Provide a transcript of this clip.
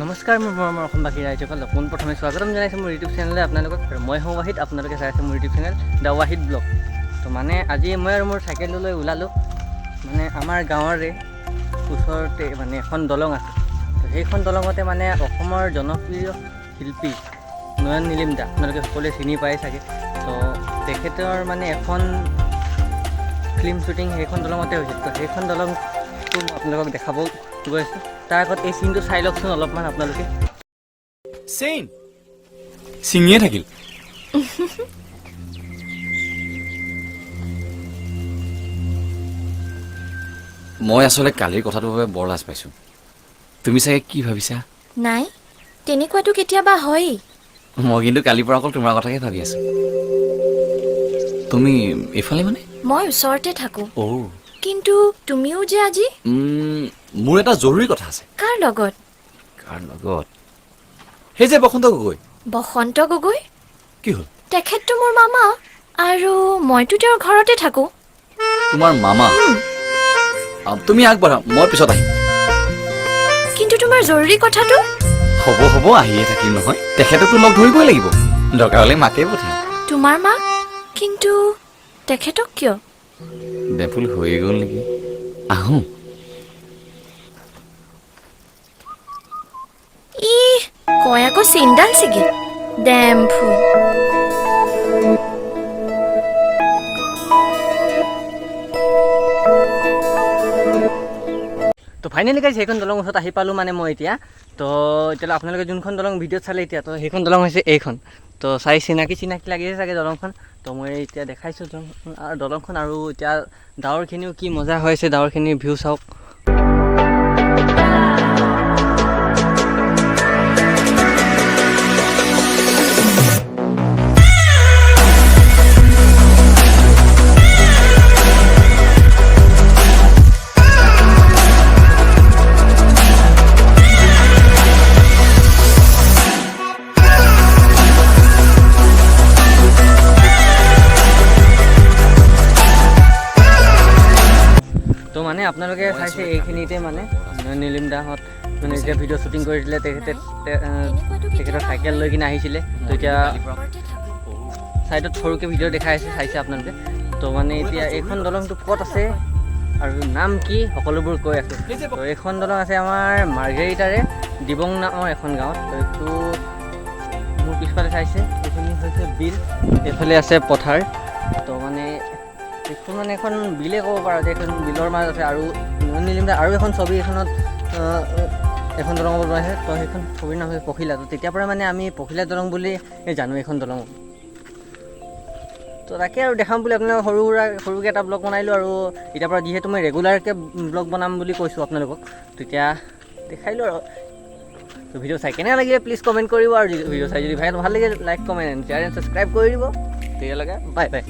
নমস্কাৰ মোৰ মৰমৰ অসমবাসী ৰাইজসকল পোনপ্ৰথমে স্বাগতম জনাইছোঁ মোৰ ইউটিউব চেনেললৈ আপোনালোকক আৰু মই হওঁ ৱাহিদ আপোনালোকে চাই আছে মোৰ YouTube channel the Wahid blog. তো মানে আজি মই আৰু মোৰ চাইকেললৈ ওলালোঁ মানে আমাৰ গাঁৱৰে ওচৰতে মানে এখন দলং আছে। তো সেইখন দলঙতে মানে অসমৰ জনপ্ৰিয় শিল্পী নয়ন নীলিম দা আপোনালোকে সকলোৱে চিনি পায় চাগে। তো তেখেতৰ মানে এখন ফিল্ম শ্বুটিং সেইখন দলঙতে হৈছিল। তো সেইখন দলংটো মই আপোনালোকক দেখাব গৈ আছোঁ। তাৰ আগত এই চিনটো চাই লওকচোন অলপমান আপোনালোকে। চিঙিয়ে থাকিল। মই আচলতে কালিৰ কথাটোৰ বাবে বৰ লাজ পাইছোঁ। তুমি চাগে কি ভাবিছা? নাই, তেনেকুৱাটো কেতিয়াবা হয়েই। মই কিন্তু কালিৰ পৰা অকল তোমাৰ কথাকে ভাবি আছোঁ। তুমি এইফালে মানে? মই ওচৰতে থাকোঁ, অ' কিন্তু তুমিও যে আজি মোৰ এটা জৰুৰী কথা আছে। কাৰ লগত? কাৰ লগত? সেই যে বসন্ত গগৈ। বসন্ত গগৈ? কি হ'ল? তেখেতটো মোৰ মামা, আৰু মইতো তেওঁৰ ঘৰতে থাকোঁ। তোমাৰ মামা? তুমি আগবাঢ়া, মই পিছত আহিম। কিন্তু তোমাৰ জৰুৰী কথাটো? হ'ব আহিয়ে থাকিম নহয়। তেখেতকতো লগ ধৰিবই লাগিব, দৰকাৰ হ'লে মাকেই পঠিয়াম। তোমাৰ মা? কিন্তু তেখেতক কিয়? বেফুল হৈয়ে গ'ল নেকি? আহোঁ। কয় আকৌ চেইনডাল ছিগিল। ডেম ফুল। তো ফাইনেলি গাইজ সেইখন দলং ওচৰত আহি পালোঁ মানে মই এতিয়া। তো এতিয়ালৈ আপোনালোকে যোনখন দলং ভিডিঅ'ত চালে এতিয়া, তো সেইখন দলং হৈছে এইখন। তো চাই চিনাকি লাগিছে চাগে দলংখন। তো মই এতিয়া দেখাইছোঁ দলংখন, আৰু এতিয়া ডাৱৰখিনিও কি মজা হৈ আছে, ডাৱৰখিনিৰ ভিউ চাওক। তো মানে আপোনালোকে চাইছে এইখিনিতে মানে নীলিম দাহঁত মানে যেতিয়া ভিডিঅ' শ্বুটিং কৰি দিলে, তেখেতৰ চাইকেল লৈ কিনে আহিছিলে। তো এতিয়া ছাইডত সৰুকৈ ভিডিঅ' দেখাই আছে, চাইছে আপোনালোকে। তো মানে এতিয়া এইখন দলংটো ক'ত আছে আৰু নাম কি সকলোবোৰ কৈ আছে। তো এইখন দলং আছে আমাৰ মাৰ্ঘেৰিটাৰে দিবং নামৰ এখন গাঁৱত। তো এইটো মোৰ পিছফালে চাইছে, এইখিনি হৈছে বিল, এইফালে আছে পথাৰ। তো মানে এইখন মানে এখন বিলে ক'ব পাৰা যে এখন বিলৰ মাজত আছে। আৰু নীলিম দা আৰু এখন ছবি এখনত এখন দলং বনাইছে। তো সেইখন ছবিৰ নাম হৈছে পখিলা। তো তেতিয়াৰ পৰা মানে আমি পখিলা দলং বুলি জানো এইখন দলং। তো তাকে আৰু দেখাম বুলি আপোনালোকক সৰুকৈ এটা ব্লগ বনাইলোঁ। আৰু এতিয়াৰ পৰা যিহেতু মই ৰেগুলাৰকৈ ব্লগ বনাম বুলি কৈছোঁ আপোনালোকক, তেতিয়া দেখাইলোঁ আৰু। তো ভিডিঅ' চাই কেনে লাগিলে প্লিজ কমেণ্ট কৰিব, আৰু ভিডিঅ' চাই যদি ভাল লাগে like comment share and subscribe কৰি দিব। তেতিয়ালৈকে বাই বাই।